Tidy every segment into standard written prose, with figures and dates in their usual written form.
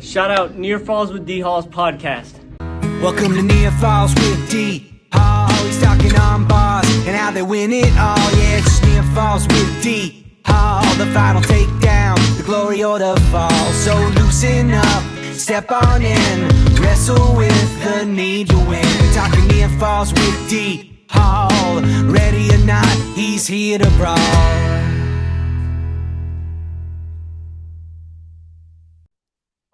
Shout out Near Falls with D Hall's podcast. Welcome to Near Falls with D Hall. He's talking on bars and how they win it all. Yeah, it's just Near Falls with D Hall. The final takedown, the glory or the fall. So loosen up, step on in, wrestle with the need to win. Talking Near Falls with D Hall. Ready or not, he's here to brawl.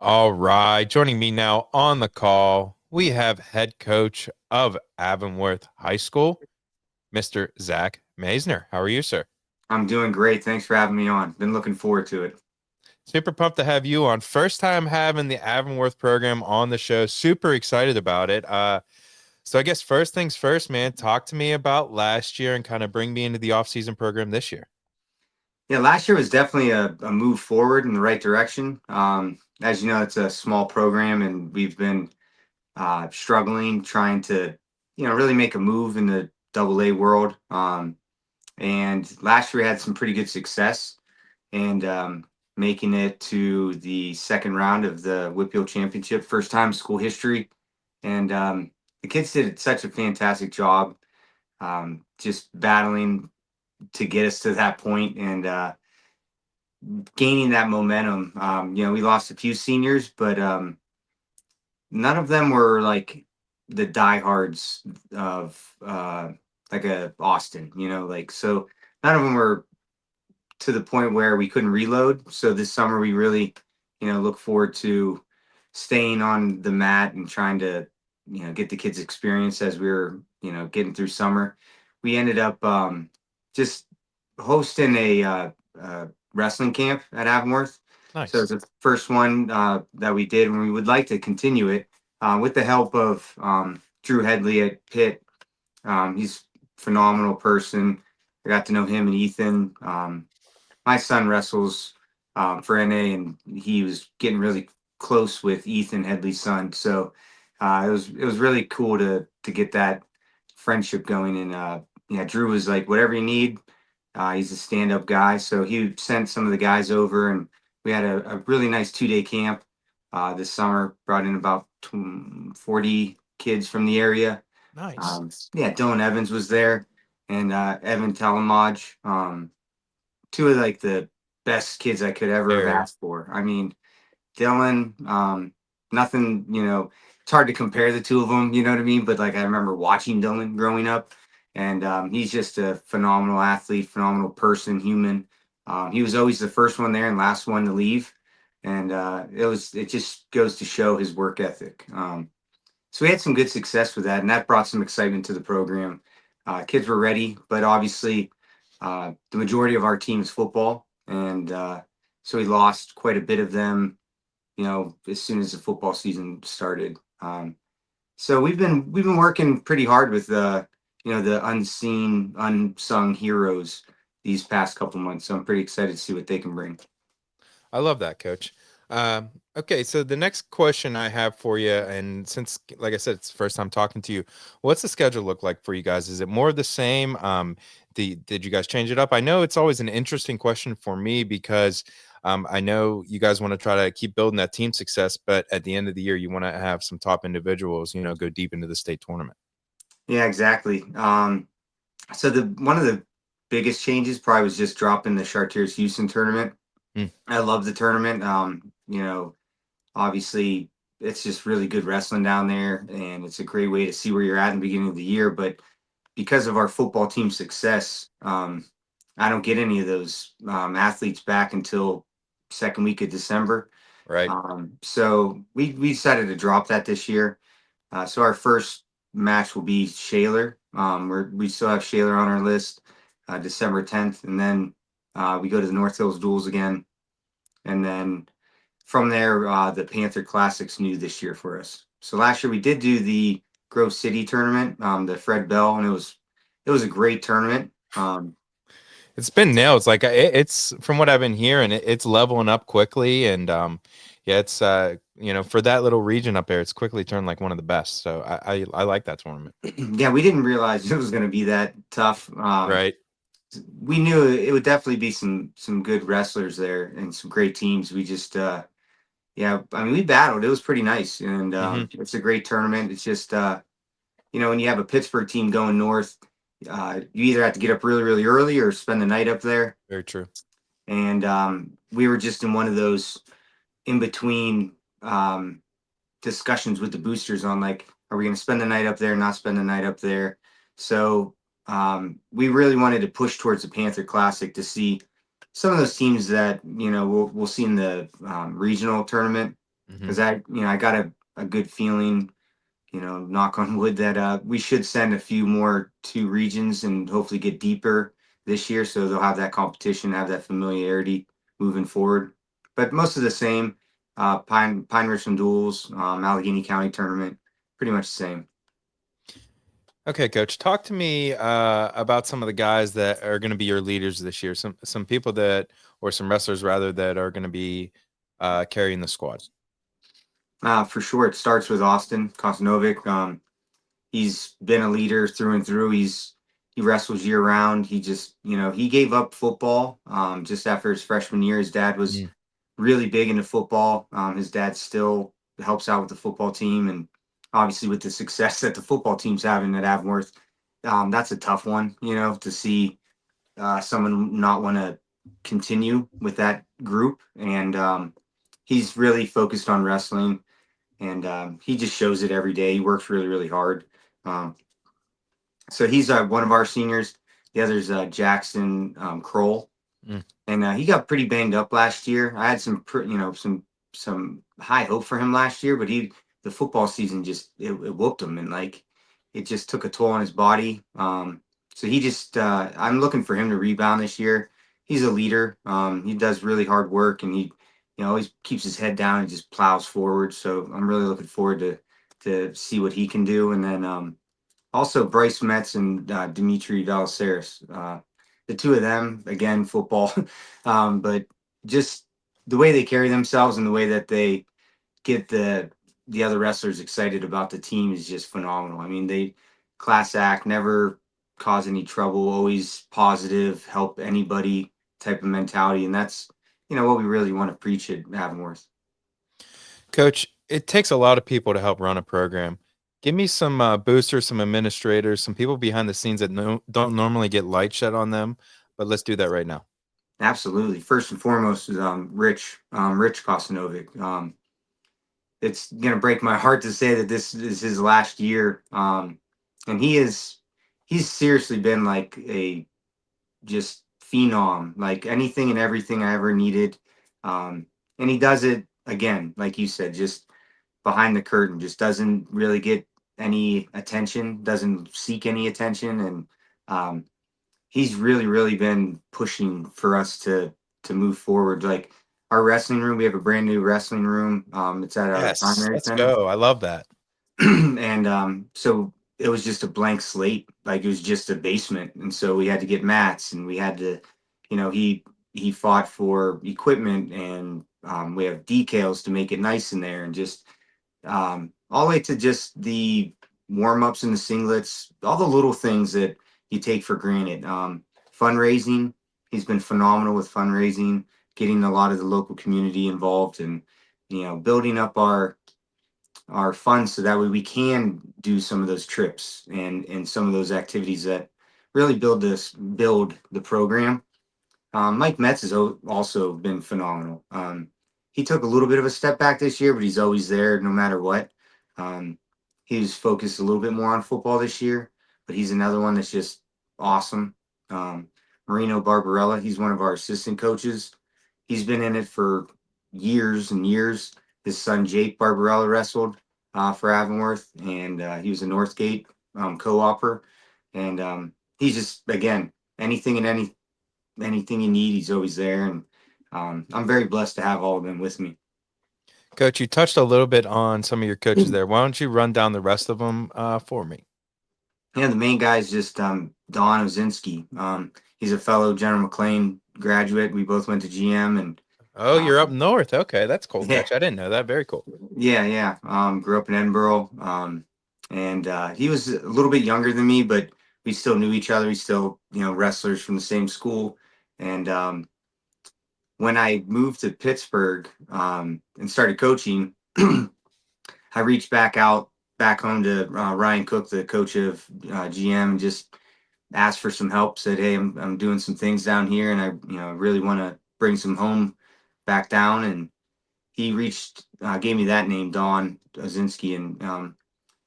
All right, joining me now on the call, we have head coach of Avonworth High School, Mr. Zach Maisner. How are you, sir? I'm doing great. Thanks for having me on. Been looking forward to it. Super pumped to have you on. First time having the Avonworth program on the show. Super excited about it. So I guess first things first, man, talk to me about last year and kind of bring me into the off-season program this year. Yeah, last year was definitely a move forward in the right direction. As you know, it's a small program, and we've been struggling, trying to, really make a move in the AA world. And last year we had some pretty good success, and making it to the second round of the WPIAL championship, first time in school history. And the kids did such a fantastic job, just battling to get us to that point and gaining that momentum. We lost a few seniors, but none of them were like the diehards of like a Austin, so none of them were to the point where we couldn't reload. So this summer we really, look forward to staying on the mat and trying to, get the kids experience as we were, getting through summer. We ended up just hosting a wrestling camp at Avonworth. Nice. So it's the first one that we did, and we would like to continue it with the help of Drew Headley at Pitt. He's a phenomenal person. I got to know him and Ethan. My son wrestles for NA, and he was getting really close with Ethan Headley's son. So it was really cool to get that friendship going. And Drew was like, whatever you need. He's a stand-up guy, so he sent some of the guys over, and we had a really nice 2-day camp this summer. Brought in about 40 kids from the area. Nice. Dylan Evans was there, and Evan Talamaj. Two of like the best kids I could ever have asked for. I mean, Dylan, nothing, it's hard to compare the two of them, you know what I mean? But like I remember watching Dylan growing up, and he's just a phenomenal athlete, phenomenal person, human. He was always the first one there and last one to leave. And it just goes to show his work ethic. So we had some good success with that, and that brought some excitement to the program. Kids were ready, but obviously the majority of our team is football, and so we lost quite a bit of them, as soon as the football season started. So we've been working pretty hard with the unseen, unsung heroes these past couple months. So I'm pretty excited to see what they can bring. I love that, Coach. Okay, so the next question I have for you, and since, like I said, it's the first time talking to you, what's the schedule look like for you guys? Is it more of the same? Did you guys change it up? I know it's always an interesting question for me because I know you guys want to try to keep building that team success, but at the end of the year, you want to have some top individuals, go deep into the state tournament. Yeah, exactly. So one of the biggest changes probably was just dropping the Chartiers Houston tournament. I love the tournament. Obviously it's just really good wrestling down there, and it's a great way to see where you're at in the beginning of the year. But because of our football team success, I don't get any of those athletes back until second week of December. Right. So we decided to drop that this year. So our first match will be Shaler. We still have Shaler on our list, December 10th, and then we go to the North Hills Duels again, and then from there the Panther Classic's new this year for us. So last year we did do the Grove City tournament, the Fred Bell, and it was a great tournament. It's been nailed. It's like it's from what I've been hearing, it's leveling up quickly, and it's for that little region up there, it's quickly turned like one of the best. So I like that tournament. Yeah, we didn't realize it was going to be that tough. Right. We knew it would definitely be some good wrestlers there and some great teams. We just Yeah, I mean, we battled. It was pretty nice, and Hmm. it's a great tournament. It's just when you have a Pittsburgh team going north, you either have to get up really, really early or spend the night up there. Very true. And we were just in one of those in between um, discussions with the boosters on like, are we going to spend the night up there, not spend the night up there? So we really wanted to push towards the Panther Classic to see some of those teams that we'll see in the regional tournament, Hmm. because I got a good feeling, knock on wood, that we should send a few more to regions and hopefully get deeper this year, so they'll have that competition, have that familiarity moving forward. But most of the same, Pine Richland Duels, Allegheny County tournament, pretty much the same. Okay, coach, talk to me about some of the guys that are going to be your leaders this year. Some people that, or some wrestlers rather, that are going to be carrying the squad. For sure, it starts with Austin Kosnovic. He's been a leader through and through. He wrestles year round. He just, he gave up football just after his freshman year. His dad was Mm. really big into football. His dad still helps out with the football team, and obviously with the success that the football team's having at Avonworth, that's a tough one, to see someone not want to continue with that group. And he's really focused on wrestling, and he just shows it every day. He works really, really hard. Um, so he's one of our seniors. The other's Jackson Kroll, Mm. and he got pretty banged up last year. I had some high hope for him last year, but the football season just it whooped him, and like it just took a toll on his body. So he just I'm looking for him to rebound this year. He's a leader. He does really hard work, and he always keeps his head down and just plows forward. So I'm really looking forward to see what he can do. And then also Bryce Metz and Dimitri Dalaceris. The two of them, again, football, but just the way they carry themselves and the way that they get the other wrestlers excited about the team is just phenomenal. I mean, they class act, never cause any trouble, always positive, help anybody type of mentality, and that's what we really want to preach at Avonworth. Coach, it takes a lot of people to help run a program. Give me some boosters, some administrators, some people behind the scenes that don't normally get light shed on them, but let's do that right now. Absolutely. First and foremost is Rich Kosanovic. It's gonna break my heart to say that this is his last year. And he's seriously been like a just phenom, like anything and everything I ever needed. And he does it again, like you said, just behind the curtain, just doesn't really get any attention, doesn't seek any attention, and um, he's really, really been pushing for us to move forward. Like our wrestling room, we have a brand new wrestling room. It's at our Yes, primary let's center, go. I love that. and so it was just a blank slate. Like it was just a basement, and so we had to get mats, and we had to, he fought for equipment, and we have decals to make it nice in there, and just all the way to just the warm ups and the singlets, all the little things that you take for granted. Fundraising, he's been phenomenal with fundraising, getting a lot of the local community involved, and building up our funds so that way we can do some of those trips and some of those activities that really build the program. Mike Metz has also been phenomenal. He took a little bit of a step back this year, but he's always there no matter what. Um, he was focused a little bit more on football this year, but he's another one that's just awesome. Um, Marino Barbarella, he's one of our assistant coaches. He's been in it for years and years. His son Jake Barbarella wrestled for Avonworth, and he was a Northgate co-opper. And he's just, again, anything and anything you need, he's always there. And I'm very blessed to have all of them with me. Coach, you touched a little bit on some of your coaches there. Why don't you run down the rest of them for me? Yeah, the main guy is just Don Ozinski. He's a fellow General McLean graduate. We both went to GM, and Oh, you're up um, north. Okay, that's cool, yeah, Coach. I didn't know that. Very cool. yeah. Grew up in Edinburgh, and he was a little bit younger than me, but we still knew each other. We still, wrestlers from the same school, and when I moved to Pittsburgh and started coaching, I reached back home to Ryan Cook, the coach of GM, and just asked for some help. Said, "Hey, I'm doing some things down here, and I really want to bring some home back down." And he gave me that name, Don Ozinski, and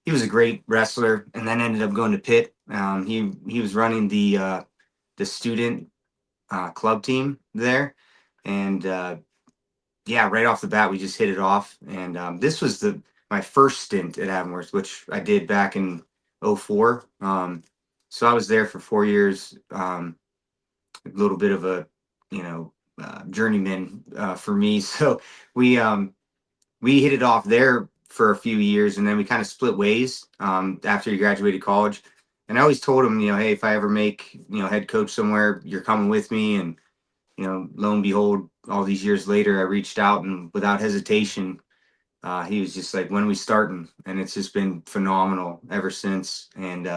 he was a great wrestler, and then ended up going to Pitt. He was running the student club team there, and yeah, right off the bat, we just hit it off. And this was the my first stint at Avonworth, which I did back in '04. So I was there for 4 years. A little bit of a journeyman for me. So we um, we hit it off there for a few years, and then we kind of split ways after he graduated college. And I always told him, hey, if I ever make head coach somewhere, you're coming with me. And lo and behold, all these years later, I reached out, and without hesitation, he was just like, "When are we starting?" And it's just been phenomenal ever since. And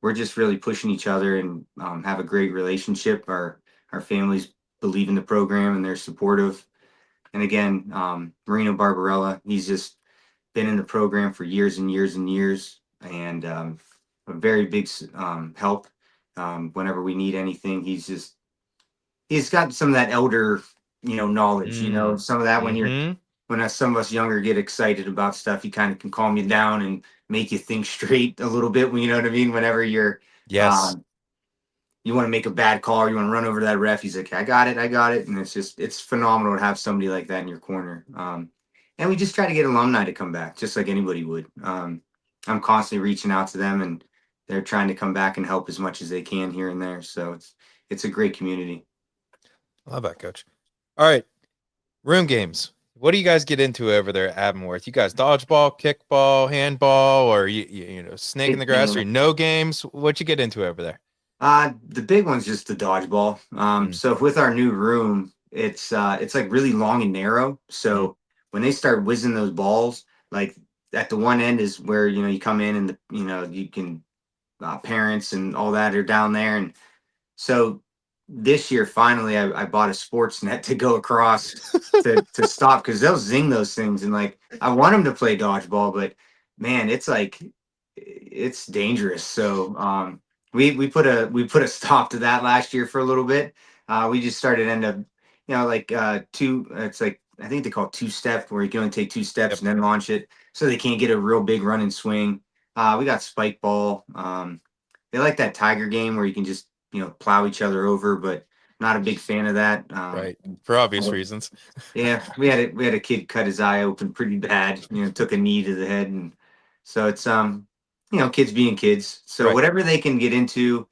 we're just really pushing each other and have a great relationship. Our families believe in the program and they're supportive. And again, Marino Barbarella, he's just been in the program for years and years and years, and a very big help whenever we need anything. He's got some of that elder, knowledge. Mm. Some of that Mm-hmm. when some of us younger get excited about stuff, he kind of can calm you down and make you think straight a little bit. You know what I mean? Whenever Yes. um, you want to make a bad call or you want to run over that ref, he's like, I got it. And it's phenomenal to have somebody like that in your corner. And we just try to get alumni to come back, just like anybody would. I'm constantly reaching out to them, and they're trying to come back and help as much as they can here and there. So it's a great community. Love that, coach. All right. Room games. What do you guys get into over there at Avonworth? You guys dodgeball, kickball, handball, or snake in the grass, or no games? What you get into over there? The big one's just the dodgeball. Mm, So with our new room, it's like really long and narrow. mm. So when they start whizzing those balls, like at the one end is where you come in, and you can parents and all that are down there. And so this year, finally, I bought a sports net to go across to stop, because they'll zing those things. And like, I want them to play dodgeball, but man, it's like it's dangerous. So we put a stop to that last year for a little bit. We just started end up like two. It's like, I think they call it two step, where you can only take two steps Yep. and then launch it, so they can't get a real big run and swing. We got spike ball. They like that tiger game where you can just plow each other over, but not a big fan of that. Right. For obvious reasons. Yeah, we had a kid cut his eye open pretty bad. Took a knee to the head, and so it's kids being kids. So Right. whatever they can get into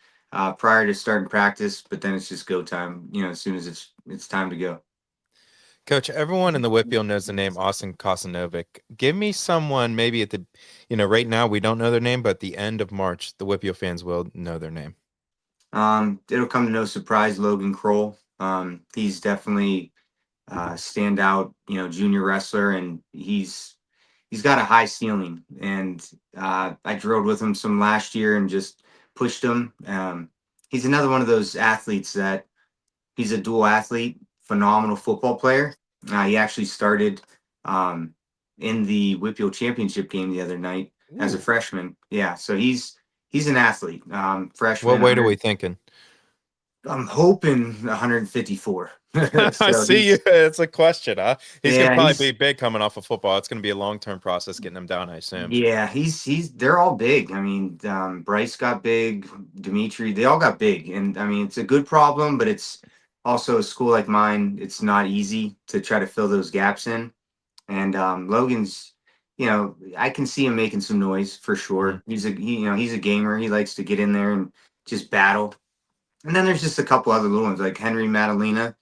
prior to starting practice, but then it's just go time. As soon as it's time to go. Coach, everyone in the WPIAL knows the name Austin Kosanovic. Give me someone maybe at the, right now we don't know their name, but at the end of March, the WPIAL fans will know their name. It'll come to no surprise, Logan Kroll. He's definitely standout, junior wrestler, and he's got a high ceiling. And I drilled with him some last year and just pushed him. He's another one of those athletes that he's a dual athlete, phenomenal football player. He actually started in the WPIAL championship game the other night as a Ooh. freshman. Yeah, so he's an athlete. What Freshman, weight are we thinking? I'm hoping 154. I So see you. It's a question, huh? He's going to yeah, probably be big coming off of football. It's going to be a long-term process getting him down, I assume. he's they're all big. I mean, Bryce got big, Dimitri, they all got big. And I mean, it's a good problem, but it's also a school like mine, it's not easy to try to fill those gaps in. And Logan's, I can see him making some noise for Mhm. sure. He's a gamer. He likes to get in there and just battle. And then there's just a couple other little ones like Henry Madalena,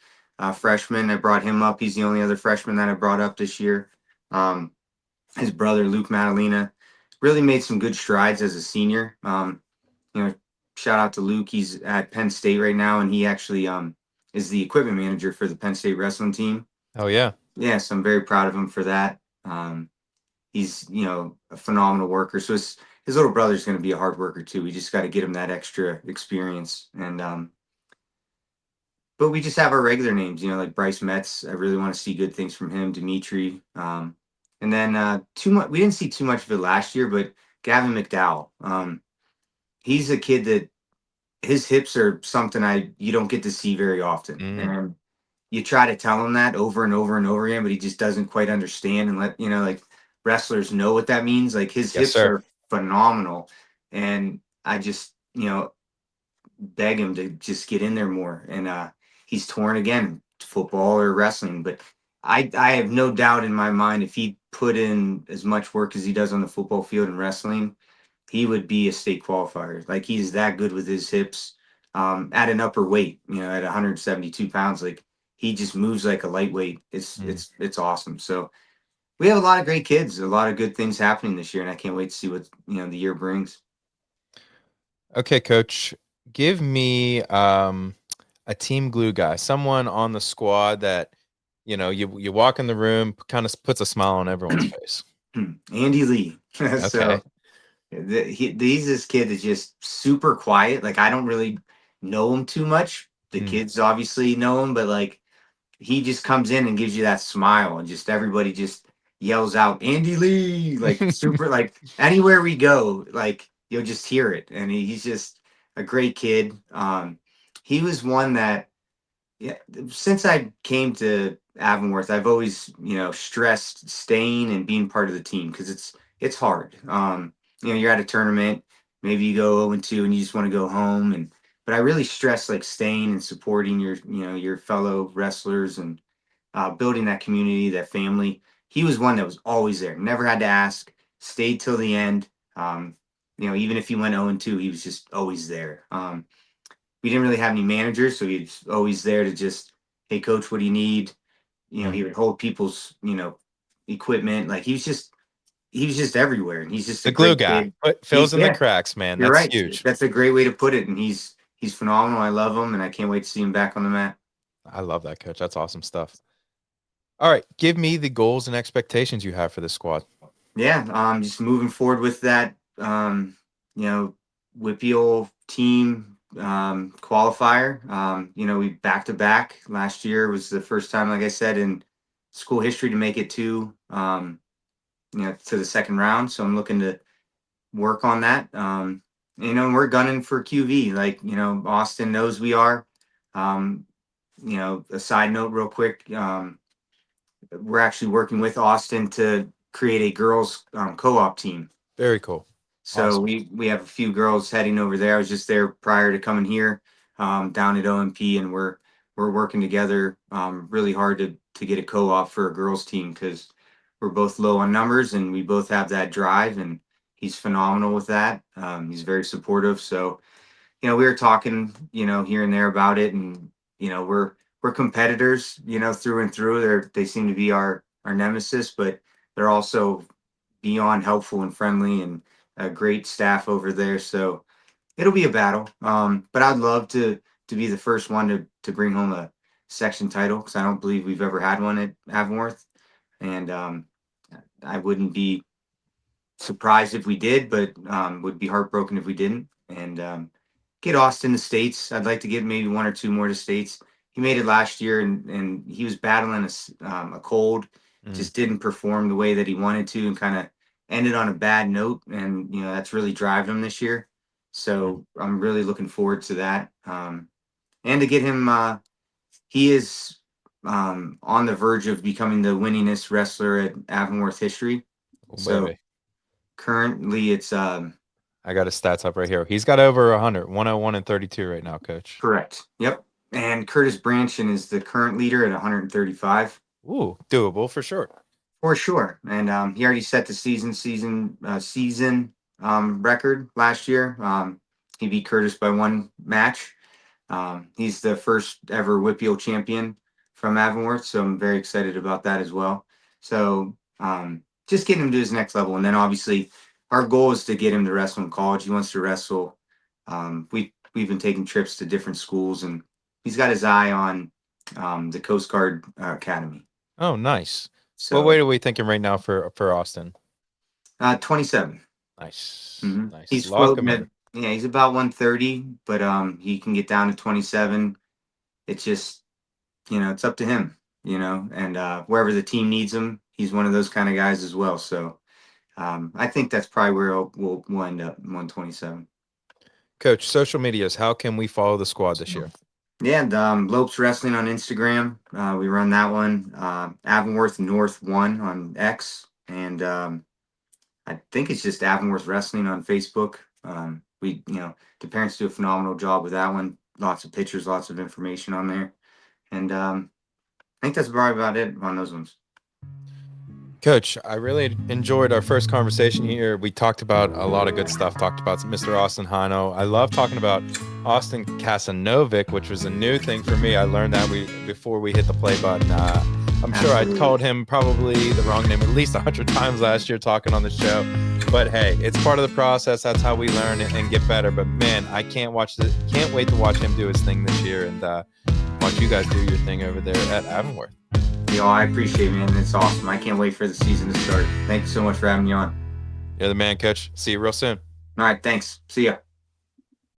freshman. I brought him up. He's the only other freshman that I brought up this year. Um, his brother Luke Madalena really made some good strides as a senior. You know, Shout out to Luke. He's at Penn State right now, and he actually is the equipment manager for the Penn State wrestling team. Oh, yeah. Yeah, so I'm very proud of him for that. He's a phenomenal worker. So his little brother's going to be a hard worker too. We just got to get him that extra experience. And but we just have our regular names, like Bryce Metz. I really want to see good things from him. Dimitri, and then too much. We didn't see too much of it last year, but Gavin McDowell. He's a kid that his hips are something you don't get to see very often, Mm. and you try to tell him that over and over and over again, but he just doesn't quite understand. And like wrestlers know what that means. Like his Yes, hips sir. are phenomenal, and I just beg him to just get in there more. And he's torn again, football or wrestling. But I have no doubt in my mind if he put in as much work as he does on the football field and wrestling, he would be a state qualifier. Like he's that good with his hips at an upper weight, at 172 pounds. Like he just moves like a lightweight. It's Mm. it's awesome. So we have a lot of great kids, a lot of good things happening this year, and I can't wait to see what the year brings. Okay, coach, give me a team glue guy, someone on the squad that you walk in the room, kind of puts a smile on everyone's face. Andy Lee. Okay. So he's this kid that's just super quiet. Like I don't really know him too much. The Mm. kids obviously know him, but like he just comes in and gives you that smile, and just everybody just yells out Andy Lee, like super, like anywhere we go, like you'll just hear it. And he's just a great kid. He was one that, yeah, since I came to Avonworth, I've always, stressed staying and being part of the team because it's hard. You're at a tournament, maybe you go 0-2 and you just want to go home, but I really stress like staying and supporting your fellow wrestlers and building that community, that family. He was one that was always there, never had to ask, stayed till the end. Even if he went 0-2, he was just always there. We didn't really have any managers, so he was always there to just, hey coach, what do you need? Mm. He would hold people's, equipment. Like he was just everywhere, and he's just a The glue great guy kid. fills in the Yeah, cracks, man. you're That's right. huge. That's a great way to put it. And he's phenomenal. I love him, and I can't wait to see him back on the mat. I love that, coach. That's awesome stuff. All right, give me the goals and expectations you have for this squad. Yeah, just moving forward with that, WPIAL team qualifier. We back to back. Last year was the first time, like I said, in school history to make it to the second round. So I'm looking to work on that. We're gunning for QV. Like, Austin knows we are. Um, a side note, real quick. We're actually working with Austin to create a girls co-op team. Very cool. So Awesome. we have a few girls heading over there. I was just there prior to coming here, down at OMP, and we're working together really hard to get a co-op for a girls team because we're both low on numbers and we both have that drive, and he's phenomenal with that. He's very supportive. So we were talking, here and there about it, and we're competitors, through and through. They seem to be our nemesis, but they're also beyond helpful and friendly, and a great staff over there. So it'll be a battle. But I'd love to be the first one to bring home a section title because I don't believe we've ever had one at Avonworth, and I wouldn't be surprised if we did, but would be heartbroken if we didn't. And get Austin to states. I'd like to get maybe one or two more to states. He made it last year, and he was battling a cold, Mm. just didn't perform the way that he wanted to, and kind of ended on a bad note. And that's really driving him this year. Mm. So I'm really looking forward to that, and to get him. He is on the verge of becoming the winningest wrestler at Avonworth history. Oh, So baby. currently, it's I got his stats up right here. He's got over 100, 101 and 32 right now, coach. correct. Yep. And Curtis Branchin is the current leader at 135 Ooh, doable for sure. for sure. And he already set the season record last year. He beat Curtis by one match. He's the first ever WPIAL champion from Avonworth, so I'm very excited about that as well. So just getting him to his next level, and then obviously our goal is to get him to wrestle in college. He wants to wrestle. We've been taking trips to different schools, and he's got his eye on the Coast Guard Academy. Oh, nice. What So weight are we thinking right now for Austin? 27. Nice, nice. He's Lock floating him at, in. yeah, he's about 130, but he can get down to 27. it's just, it's up to him, and wherever the team needs him, he's one of those kind of guys as well. So I think that's probably where we'll end up, 127. Coach, social medias, how can we follow the squad this year? Yeah, and, Lopes Wrestling on Instagram. We run that one. Avonworth North 1 on X. And I think it's just Avonworth Wrestling on Facebook. The parents do a phenomenal job with that one. Lots of pictures, lots of information on there. And I think that's probably about it on those ones. Coach, I really enjoyed our first conversation here. We talked about a lot of good stuff, talked about Mr. Austin Hano. I love talking about Austin Kasanovic, which was a new thing for me. I learned that before we hit the play button. I'm sure I called him probably the wrong name at least 100 times last year talking on the show. But hey, it's part of the process. That's how we learn and get better. But man, I can't wait to watch him do his thing this year and watch you guys do your thing over there at Avonworth. I appreciate it, man. It's awesome. I can't wait for the season to start. Thank you so much for having me on. You're the man, Coach. See you real soon. All right, thanks. See ya.